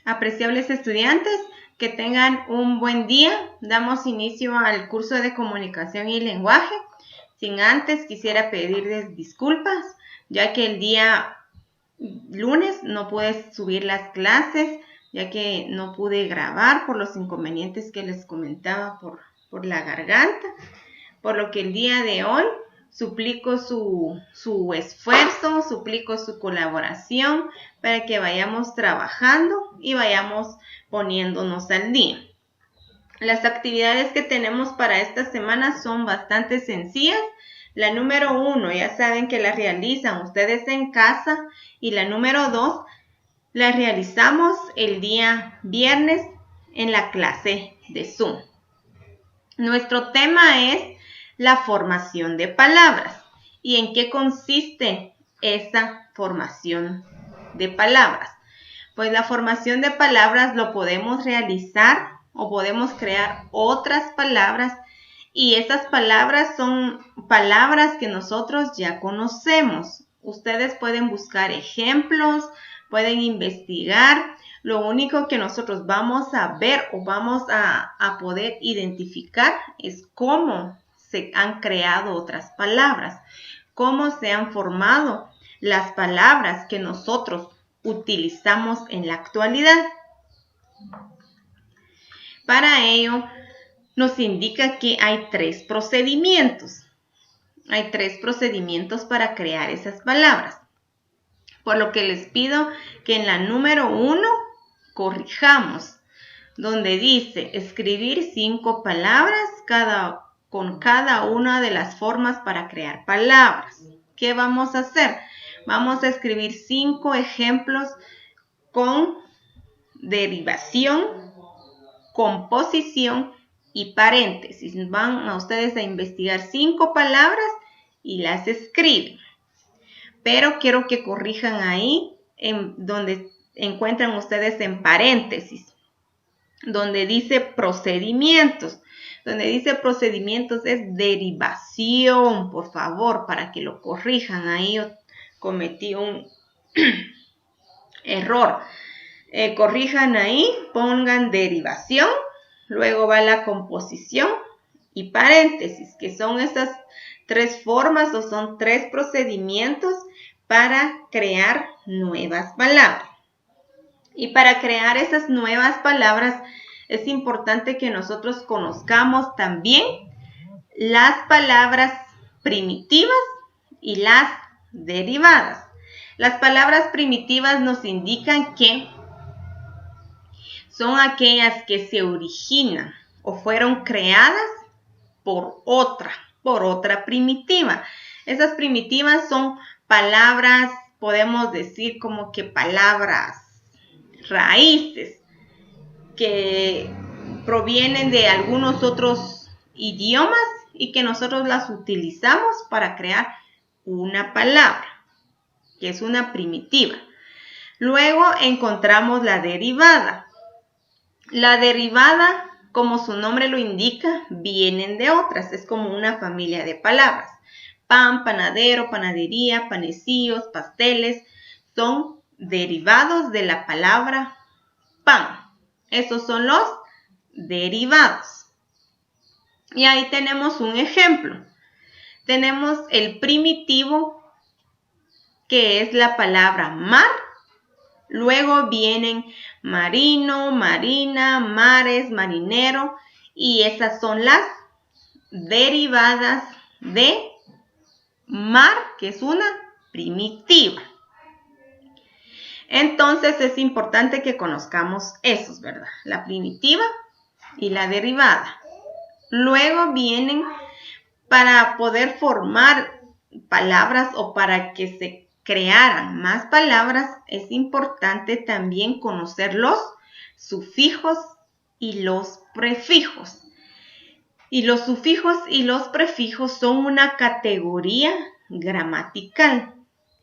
Apreciables estudiantes, que tengan un buen día. Damos inicio al curso de comunicación y lenguaje. Sin antes, quisiera pedirles disculpas, ya que el día lunes no pude subir las clases, ya que no pude grabar por los inconvenientes que les comentaba por la garganta. Por lo que el día de hoy suplico su esfuerzo, suplico su colaboración para que vayamos trabajando y vayamos poniéndonos al día. Las actividades que tenemos para esta semana son bastante sencillas. La número 1, ya saben que la realizan ustedes en casa, y la número 2 la realizamos el día viernes en la clase de Zoom. Nuestro tema es la formación de palabras. ¿Y en qué consiste esa formación de palabras? Pues la formación de palabras lo podemos realizar o podemos crear otras palabras, y esas palabras son palabras que nosotros ya conocemos. Ustedes pueden buscar ejemplos, pueden investigar. Lo único que nosotros vamos a ver o vamos a poder identificar es cómo se han creado otras palabras, cómo se han formado las palabras que nosotros utilizamos en la actualidad. Para ello, nos indica que hay 3 procedimientos. Hay 3 procedimientos para crear esas palabras. Por lo que les pido que en la número 1 corrijamos, donde dice escribir 5 palabras con cada una de las formas para crear palabras. ¿Qué vamos a hacer? Vamos a escribir 5 ejemplos con derivación, composición y paréntesis. Van a ustedes a investigar 5 palabras y las escriben. Pero quiero que corrijan ahí en donde encuentran ustedes en paréntesis, donde dice procedimientos. Donde dice procedimientos es derivación, por favor, para que lo corrijan. Ahí yo cometí un error. Corrijan ahí, pongan derivación, luego va la composición y paréntesis, que son esas 3 formas o son 3 procedimientos para crear nuevas palabras. Y para crear esas nuevas palabras es importante que nosotros conozcamos también las palabras primitivas y las derivadas. Las palabras primitivas nos indican que son aquellas que se originan o fueron creadas por otra primitiva. Esas primitivas son palabras, podemos decir como que palabras raíces, que provienen de algunos otros idiomas y que nosotros las utilizamos para crear una palabra, que es una primitiva. Luego encontramos la derivada. La derivada, como su nombre lo indica, vienen de otras. Es como una familia de palabras. Pan, panadero, panadería, panecillos, pasteles, son derivados de la palabra pan. Esos son los derivados. Y ahí tenemos un ejemplo. Tenemos el primitivo, que es la palabra mar. Luego vienen marino, marina, mares, marinero, y esas son las derivadas de mar, que es una primitiva. Entonces es importante que conozcamos esos, ¿verdad? La primitiva y la derivada. Luego vienen, para poder formar palabras o para que se crearan más palabras, es importante también conocer los sufijos y los prefijos. Y los sufijos y los prefijos son una categoría gramatical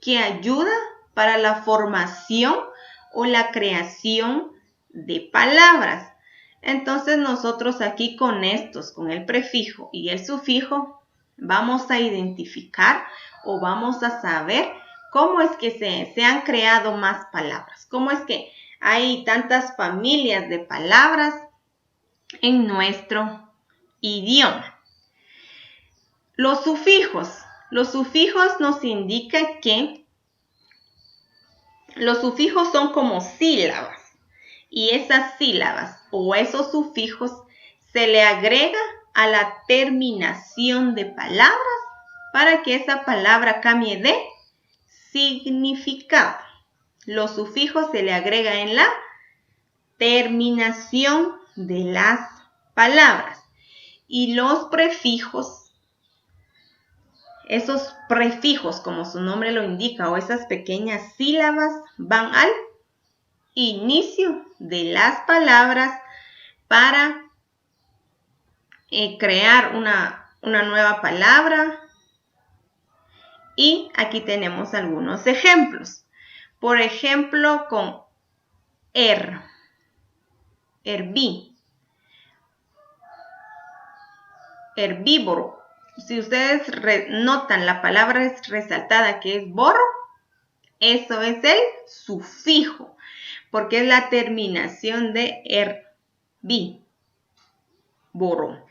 que ayuda para la formación o la creación de palabras. Entonces nosotros aquí con estos, con el prefijo y el sufijo, vamos a identificar o vamos a saber cómo es que se han creado más palabras, cómo es que hay tantas familias de palabras en nuestro idioma. Los sufijos nos indican que los sufijos son como sílabas y esas sílabas o esos sufijos se le agrega a la terminación de palabras para que esa palabra cambie de significado. Los sufijos se le agrega en la terminación de las palabras y los prefijos, esos prefijos como su nombre lo indica o esas pequeñas sílabas van al inicio de las palabras para crear una nueva palabra. Y aquí tenemos algunos ejemplos. Por ejemplo, con herbívoro. Si ustedes notan, la palabra es resaltada que es boro. Eso es el sufijo, porque es la terminación de herbívoro.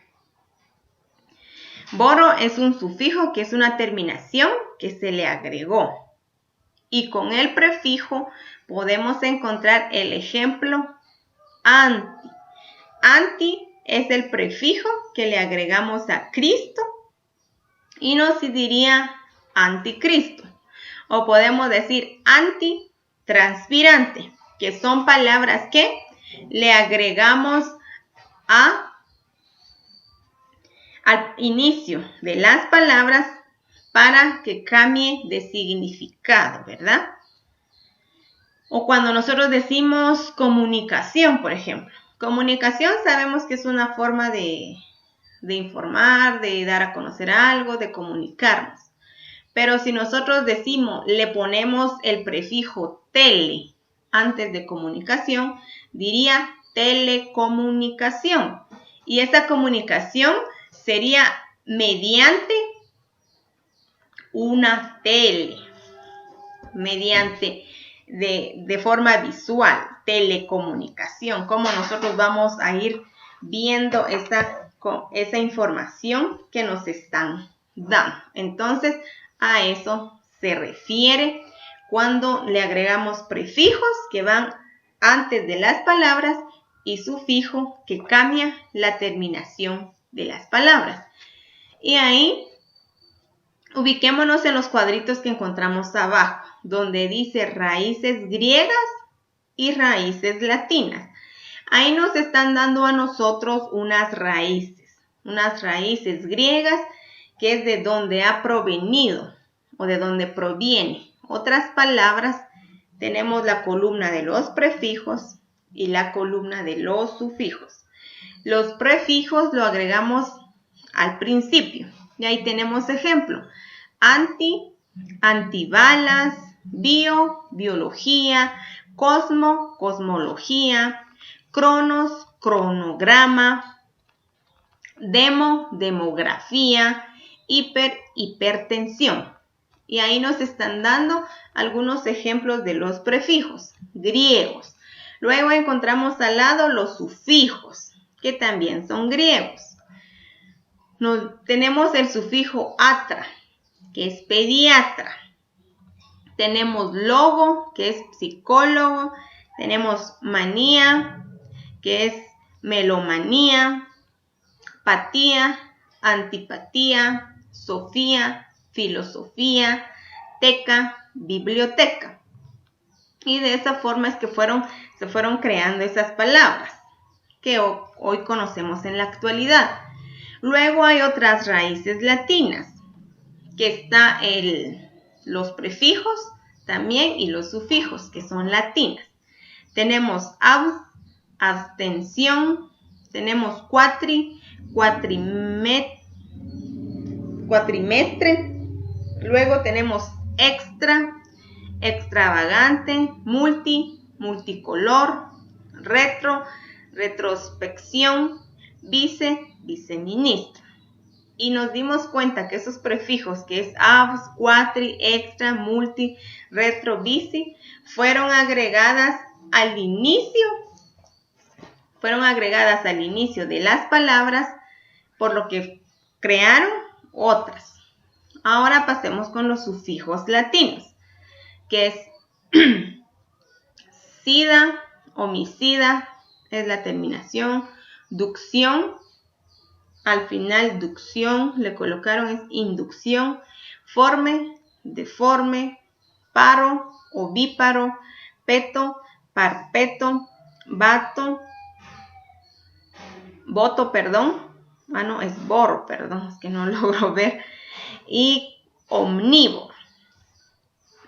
Boro es un sufijo que es una terminación que se le agregó. Y con el prefijo podemos encontrar el ejemplo anti. Anti es el prefijo que le agregamos a Cristo y nos diría anticristo. O podemos decir antitranspirante, que son palabras que le agregamos al inicio de las palabras para que cambie de significado, ¿verdad? O cuando nosotros decimos comunicación, por ejemplo. Comunicación sabemos que es una forma de informar, de dar a conocer algo, de comunicarnos. Pero si nosotros le ponemos el prefijo tele antes de comunicación, diría telecomunicación. Y esa comunicación sería mediante una tele, mediante de forma visual, telecomunicación, como nosotros vamos a ir viendo esa información que nos están dando. Entonces, a eso se refiere cuando le agregamos prefijos que van antes de las palabras y sufijo que cambia la terminación de las palabras. Y ahí ubiquémonos en los cuadritos que encontramos abajo, donde dice raíces griegas y raíces latinas. Ahí nos están dando a nosotros unas raíces griegas, que es de donde ha provenido o de donde proviene. Otras palabras, tenemos la columna de los prefijos y la columna de los sufijos. Los prefijos lo agregamos al principio. Y ahí tenemos ejemplo. Antibalas, biología, cosmología, cronos, cronograma, demografía, hipertensión. Y ahí nos están dando algunos ejemplos de los prefijos griegos. Luego encontramos al lado los sufijos, que también son griegos. Tenemos el sufijo atra, que es pediatra. Tenemos logo, que es psicólogo. Tenemos manía, que es melomanía. Patía, antipatía. Sofía, filosofía. Teca, biblioteca. Y de esa forma es que se fueron creando esas palabras que hoy conocemos en la actualidad. Luego hay otras raíces latinas, que está los prefijos también y los sufijos, que son latinas. Tenemos abstención, tenemos cuatrimestre, luego tenemos extra, extravagante, multicolor, retrospección, viceministro. Y nos dimos cuenta que esos prefijos, que es cuatri, extra, multi, retro, vici, fueron agregadas al inicio, fueron agregadas al inicio de las palabras, por lo que crearon otras. Ahora pasemos con los sufijos latinos, que es sida, homicida, es la terminación, ducción, al final ducción, le colocaron es inducción, forme, deforme, paro, ovíparo, peto, parpeto, es borro, es que no logro ver, y omnívoro.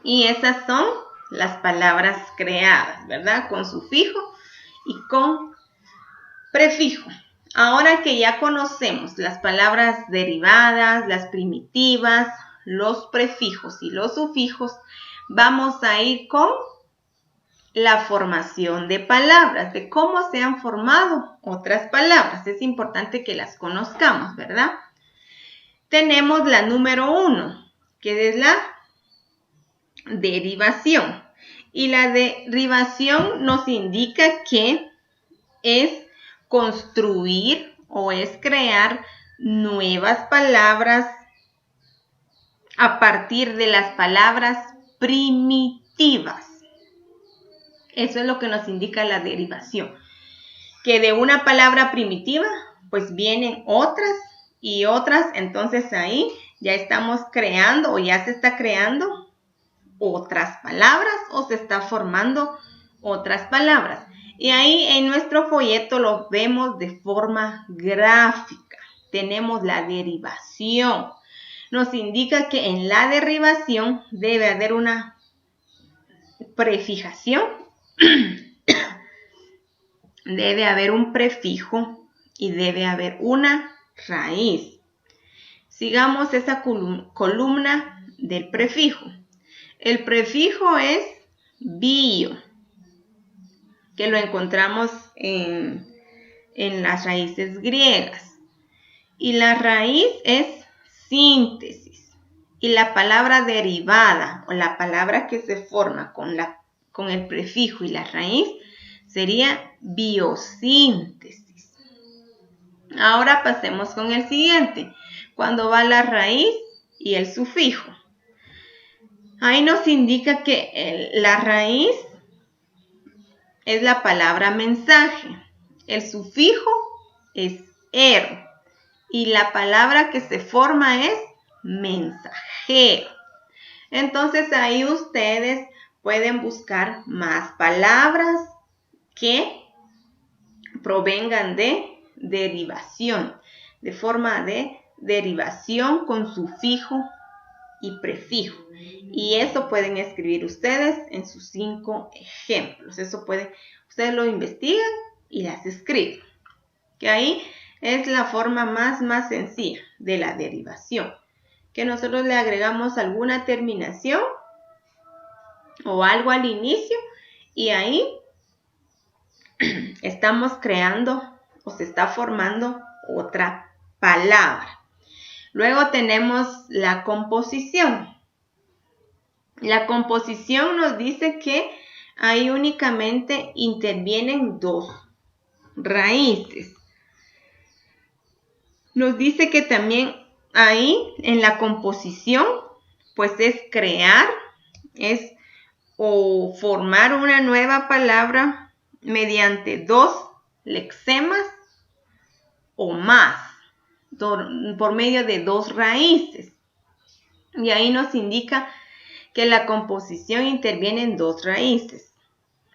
Y esas son las palabras creadas, ¿verdad? Con sufijo y con prefijo. Ahora que ya conocemos las palabras derivadas, las primitivas, los prefijos y los sufijos, vamos a ir con la formación de palabras, de cómo se han formado otras palabras. Es importante que las conozcamos, ¿verdad? Tenemos la número 1, que es la derivación. Y la derivación nos indica que es construir o es crear nuevas palabras a partir de las palabras primitivas. Eso es lo que nos indica la derivación. Que de una palabra primitiva, pues vienen otras y otras. Entonces ahí ya estamos creando o ya se está creando otras palabras o se está formando otras palabras. Y ahí en nuestro folleto lo vemos de forma gráfica. Tenemos la derivación. Nos indica que en la derivación debe haber una prefijación. Debe haber un prefijo y debe haber una raíz. Sigamos esa columna del prefijo. El prefijo es bio, que lo encontramos en las raíces griegas. Y la raíz es síntesis. Y la palabra derivada o la palabra que se forma con el prefijo y la raíz sería biosíntesis. Ahora pasemos con el siguiente. Cuando va la raíz y el sufijo. Ahí nos indica que la raíz es la palabra mensaje. El sufijo es er. Y la palabra que se forma es mensajero. Entonces ahí ustedes pueden buscar más palabras que provengan de derivación, de forma de derivación con sufijo y prefijo. Y eso pueden escribir ustedes en sus 5 ejemplos. Ustedes lo investigan y las escriben. Que ahí es la forma más sencilla de la derivación. Que nosotros le agregamos alguna terminación o algo al inicio y ahí estamos creando o se está formando otra palabra. Luego tenemos la composición. La composición nos dice que ahí únicamente intervienen 2 raíces. Nos dice que también ahí en la composición pues es crear, o formar una nueva palabra mediante 2 lexemas o más, por medio de 2 raíces. Y ahí nos indica que la composición interviene en 2 raíces,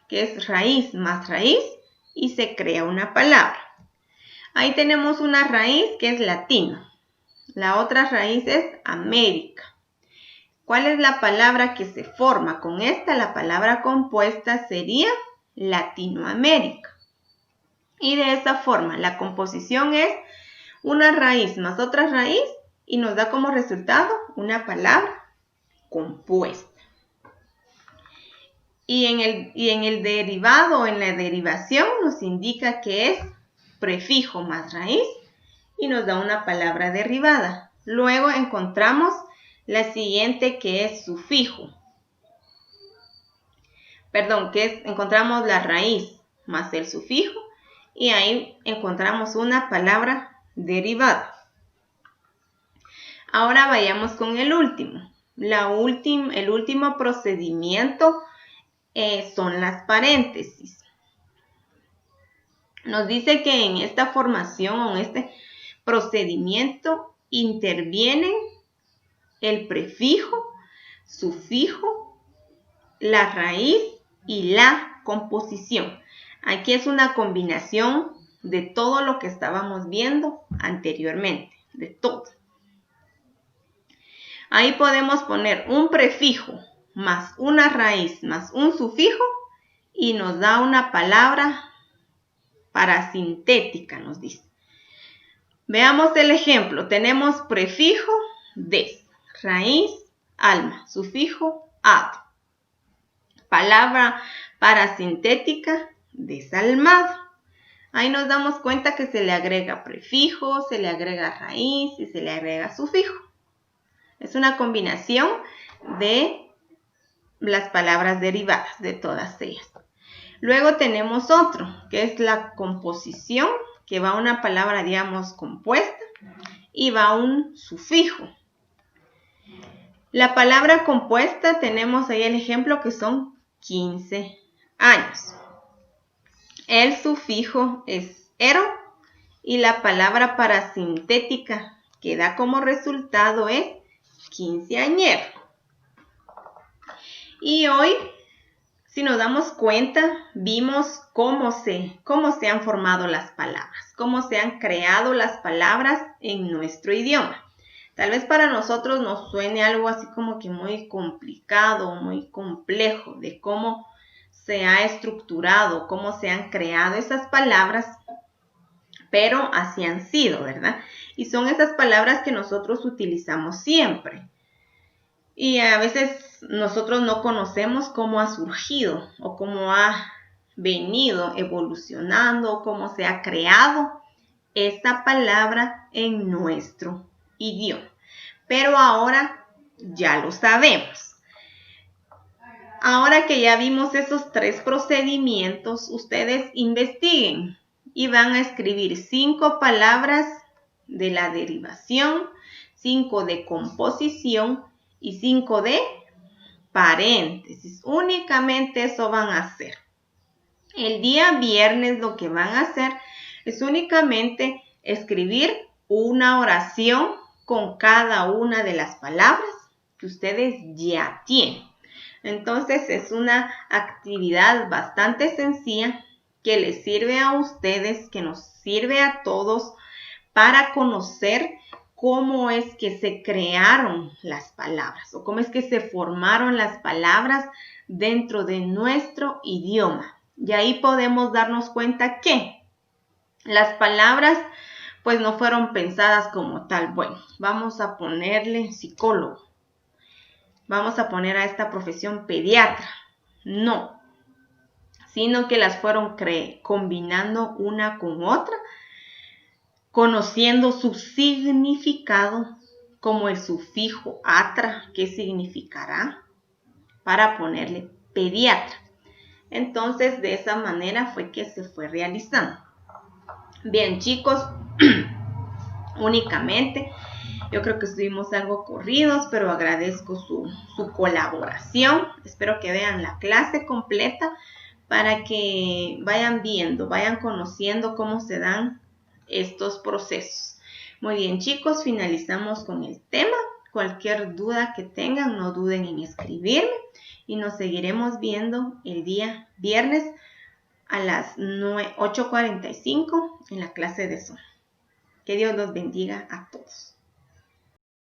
que es raíz más raíz y se crea una palabra. Ahí tenemos una raíz que es latino. La otra raíz es América. ¿Cuál es la palabra que se forma con esta? La palabra compuesta sería Latinoamérica. Y de esa forma, la composición es una raíz más otra raíz y nos da como resultado una palabra compuesta. Y en el derivado o en la derivación nos indica que es prefijo más raíz y nos da una palabra derivada. Luego encontramos la siguiente que es sufijo. encontramos la raíz más el sufijo y ahí encontramos una palabra derivada. Ahora vayamos con el último. El último procedimiento son las paréntesis. Nos dice que en esta formación o en este procedimiento intervienen el prefijo, sufijo, la raíz y la composición. Aquí es una combinación de todo lo que estábamos viendo anteriormente, de todo. Ahí podemos poner un prefijo más una raíz más un sufijo y nos da una palabra parasintética, nos dice. Veamos el ejemplo. Tenemos prefijo des, raíz alma, sufijo ad. Palabra parasintética desalmado. Ahí nos damos cuenta que se le agrega prefijo, se le agrega raíz y se le agrega sufijo. Es una combinación de las palabras derivadas, de todas ellas. Luego tenemos otro, que es la composición, que va una palabra, digamos, compuesta y va un sufijo. La palabra compuesta, tenemos ahí el ejemplo que son 15 años. El sufijo es ero y la palabra parasintética que da como resultado es quinceañero. Y hoy, si nos damos cuenta, vimos cómo se han formado las palabras, cómo se han creado las palabras en nuestro idioma. Tal vez para nosotros nos suene algo así como que muy complicado, muy complejo, de cómo se ha estructurado, cómo se han creado esas palabras, pero así han sido, ¿verdad? Y son esas palabras que nosotros utilizamos siempre. Y a veces nosotros no conocemos cómo ha surgido o cómo ha venido evolucionando, cómo se ha creado esta palabra en nuestro idioma. Pero ahora ya lo sabemos. Ahora que ya vimos esos 3 procedimientos, ustedes investiguen y van a escribir 5 palabras de la derivación, 5 de composición y 5 de paréntesis. Únicamente eso van a hacer. El día viernes lo que van a hacer es únicamente escribir una oración con cada una de las palabras que ustedes ya tienen. Entonces es una actividad bastante sencilla que les sirve a ustedes, que nos sirve a todos para conocer cómo es que se crearon las palabras o cómo es que se formaron las palabras dentro de nuestro idioma. Y ahí podemos darnos cuenta que las palabras pues no fueron pensadas como tal. Bueno, vamos a ponerle psicólogo. Vamos a poner a esta profesión pediatra. No, sino que las fueron combinando una con otra, conociendo su significado, como el sufijo atra, que significará, para ponerle pediatra. Entonces, de esa manera fue que se fue realizando. Bien, chicos, únicamente yo creo que estuvimos algo corridos, pero agradezco su colaboración. Espero que vean la clase completa para que vayan viendo, vayan conociendo cómo se dan estos procesos. Muy bien, chicos, finalizamos con el tema. Cualquier duda que tengan, no duden en escribirme y nos seguiremos viendo el día viernes a las 8:45 en la clase de Zoom. Que Dios los bendiga a todos.